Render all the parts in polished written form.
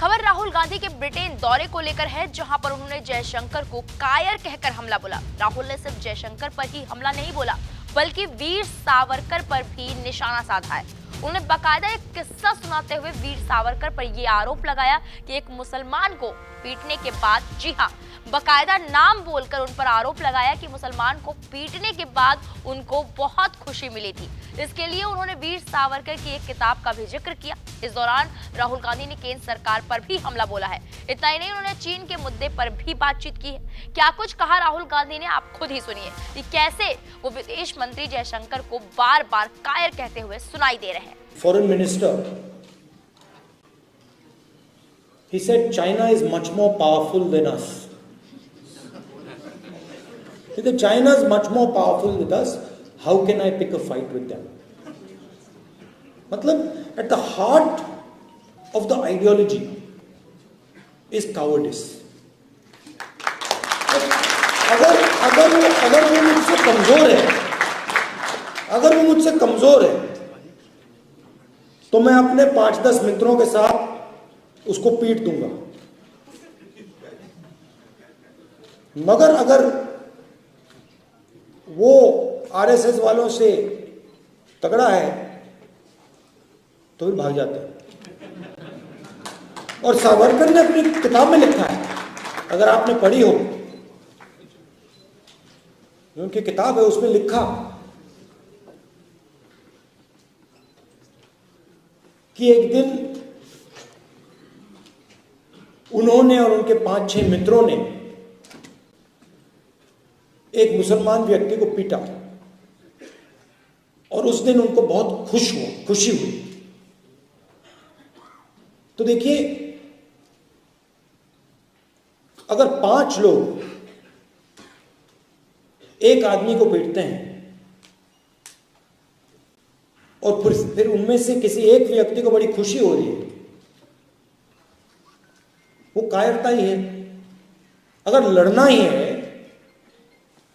खबर राहुल गांधी के ब्रिटेन दौरे को लेकर है, जहां पर उन्होंने जयशंकर को कायर कहकर हमला बोला। राहुल ने सिर्फ जयशंकर पर ही हमला नहीं बोला, बल्कि वीर सावरकर पर भी निशाना साधा है। उन्होंने बाकायदा एक किस्सा सुनाते हुए वीर सावरकर पर यह आरोप लगाया कि एक मुसलमान को पीटने के बाद, जी हाँ, बाकायदा नाम बोलकर उन पर आरोप लगाया कि मुसलमान को पीटने के बाद उनको बहुत खुशी मिली थी। इसके लिए उन्होंने वीर सावरकर की एक किताब का भी जिक्र किया। इस दौरान राहुल गांधी ने केंद्र सरकार पर भी हमला बोला है। इतना ही नहीं, उन्होंने चीन के मुद्दे पर भी बातचीत की है। क्या कुछ कहा राहुल गांधी ने, आप खुद ही सुनिए कि कैसे वो विदेश मंत्री जयशंकर को बार बार कायर कहते हुए सुनाई दे रहे हैं। Foreign Minister, he said China is much more powerful than us. He said China is much more powerful with us. How can I pick a fight with them? मतलब at the heart of the ideology is cowardice. अगर वो मुझसे कमजोर है, तो मैं अपने 5-10 मित्रों के साथ उसको पीट दूंगा। मगर अगर वो आरएसएस वालों से तगड़ा है तो फिर भाग जाते हैं। और सावरकर ने अपनी किताब में लिखा है, अगर आपने पढ़ी हो, जो उनकी किताब है उसमें लिखा कि एक दिन उन्होंने और उनके 5-6 मित्रों ने एक मुसलमान व्यक्ति को पीटा और उस दिन उनको बहुत खुशी हुई। तो देखिए, अगर 5 लोग एक आदमी को पीटते हैं और फिर उनमें से किसी एक व्यक्ति को बड़ी खुशी हो रही है, वो कायरता ही है। अगर लड़ना ही है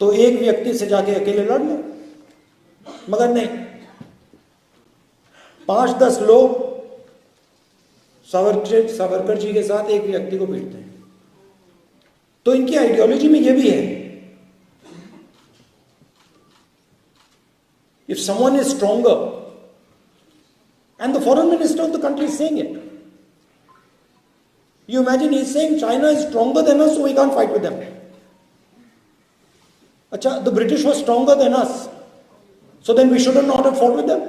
तो एक व्यक्ति से जाके अकेले लड़ लो, मगर नहीं, 5-10 लोग सावरकर जी के साथ एक व्यक्ति को पीटते हैं। तो इनकी आइडियोलॉजी में यह भी है, if someone is stronger, and the foreign minister of the country is saying it, you imagine he's saying China is stronger than us, so we can't fight with them. Acha, the British were stronger than us, so then we shouldn't not have fought with them.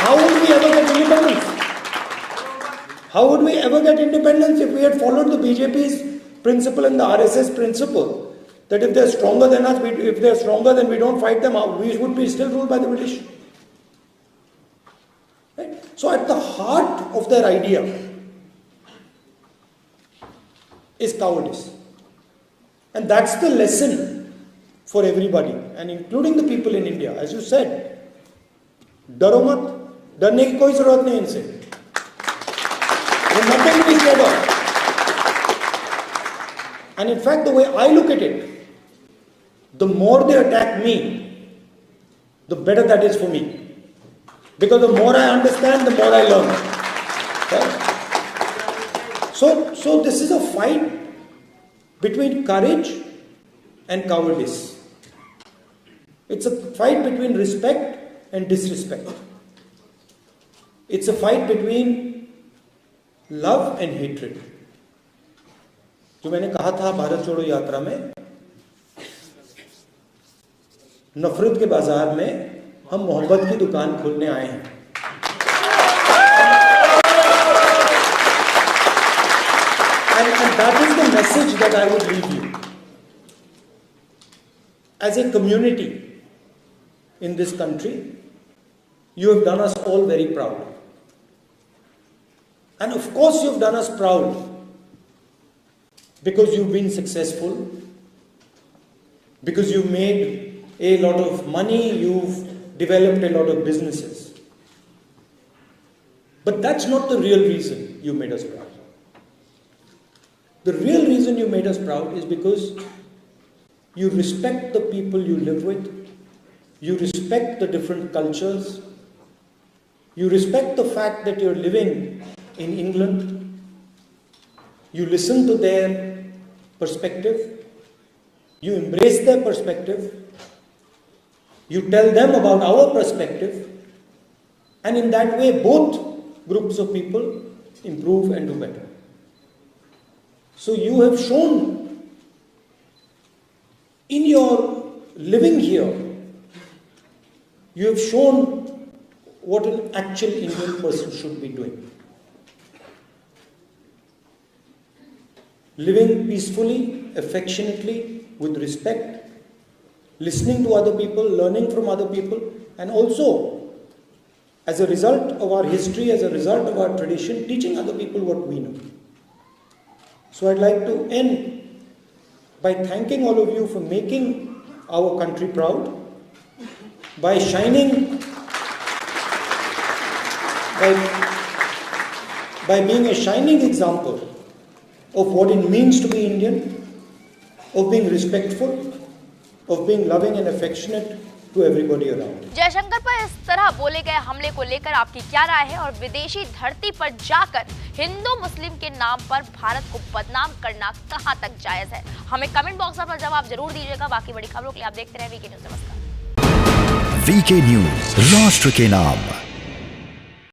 How would we ever get independence? How would we ever get independence if we had followed the BJP's principle and the RSS principle that if they're stronger than us, if they're stronger, then we don't fight them out. We would be still ruled by the British. Right? So at the heart of their idea is cowardice. And that's the lesson for everybody, and including the people in India. As you said, डरो मत, डरने की कोई जरूरत नहीं इनसे। Nothing to be scared of. And in fact, the way I look at it, the more they attack me, the better that is for me. Because the more I understand, the more I learn. Right? So this is a fight between courage and cowardice. It's a fight between respect and disrespect. It's a fight between love and hatred. जो मैंने कहा था भारत छोड़ो यात्रा में, नफरत के बाजार में हम मोहब्बत की दुकान खोलने आए हैं। And that is the message that I would leave you. As a community in this country, you have done us all very proud. And of course you have done us proud because you've been successful, because you've made a lot of money, you've developed a lot of businesses. But that's not the real reason you made us proud. The real reason you made us proud is because you respect the people you live with, you respect the different cultures, You respect the fact that you're living in England. You listen to their perspective. You embrace their perspective. You tell them about our perspective. And in that way, both groups of people improve and do better. So you have shown in your living here, you have shown what an actual Indian person should be doing. Living peacefully, affectionately, with respect, listening to other people, learning from other people, and also, as a result of our history, as a result of our tradition, teaching other people what we know. So I'd like to end by thanking all of you for making our country proud, by shining, by being a shining example of what it means to be Indian, of being respectful, of being loving and affectionate to everybody around. Jaishankar पर इस तरह बोले गए हमले को लेकर आपकी क्या राय है और विदेशी धरती पर जाकर हिंदू मुस्लिम के नाम पर भारत को बदनाम करना कहां तक जायज है? हमें कमेंट बॉक्स में जवाब जरूर दीजिएगा। बाकी बड़ी खबरों के लिए आप देखते रहे वीके न्यूज़। नमस्कार। वीके न्यूज़, राष्ट्र के नाम।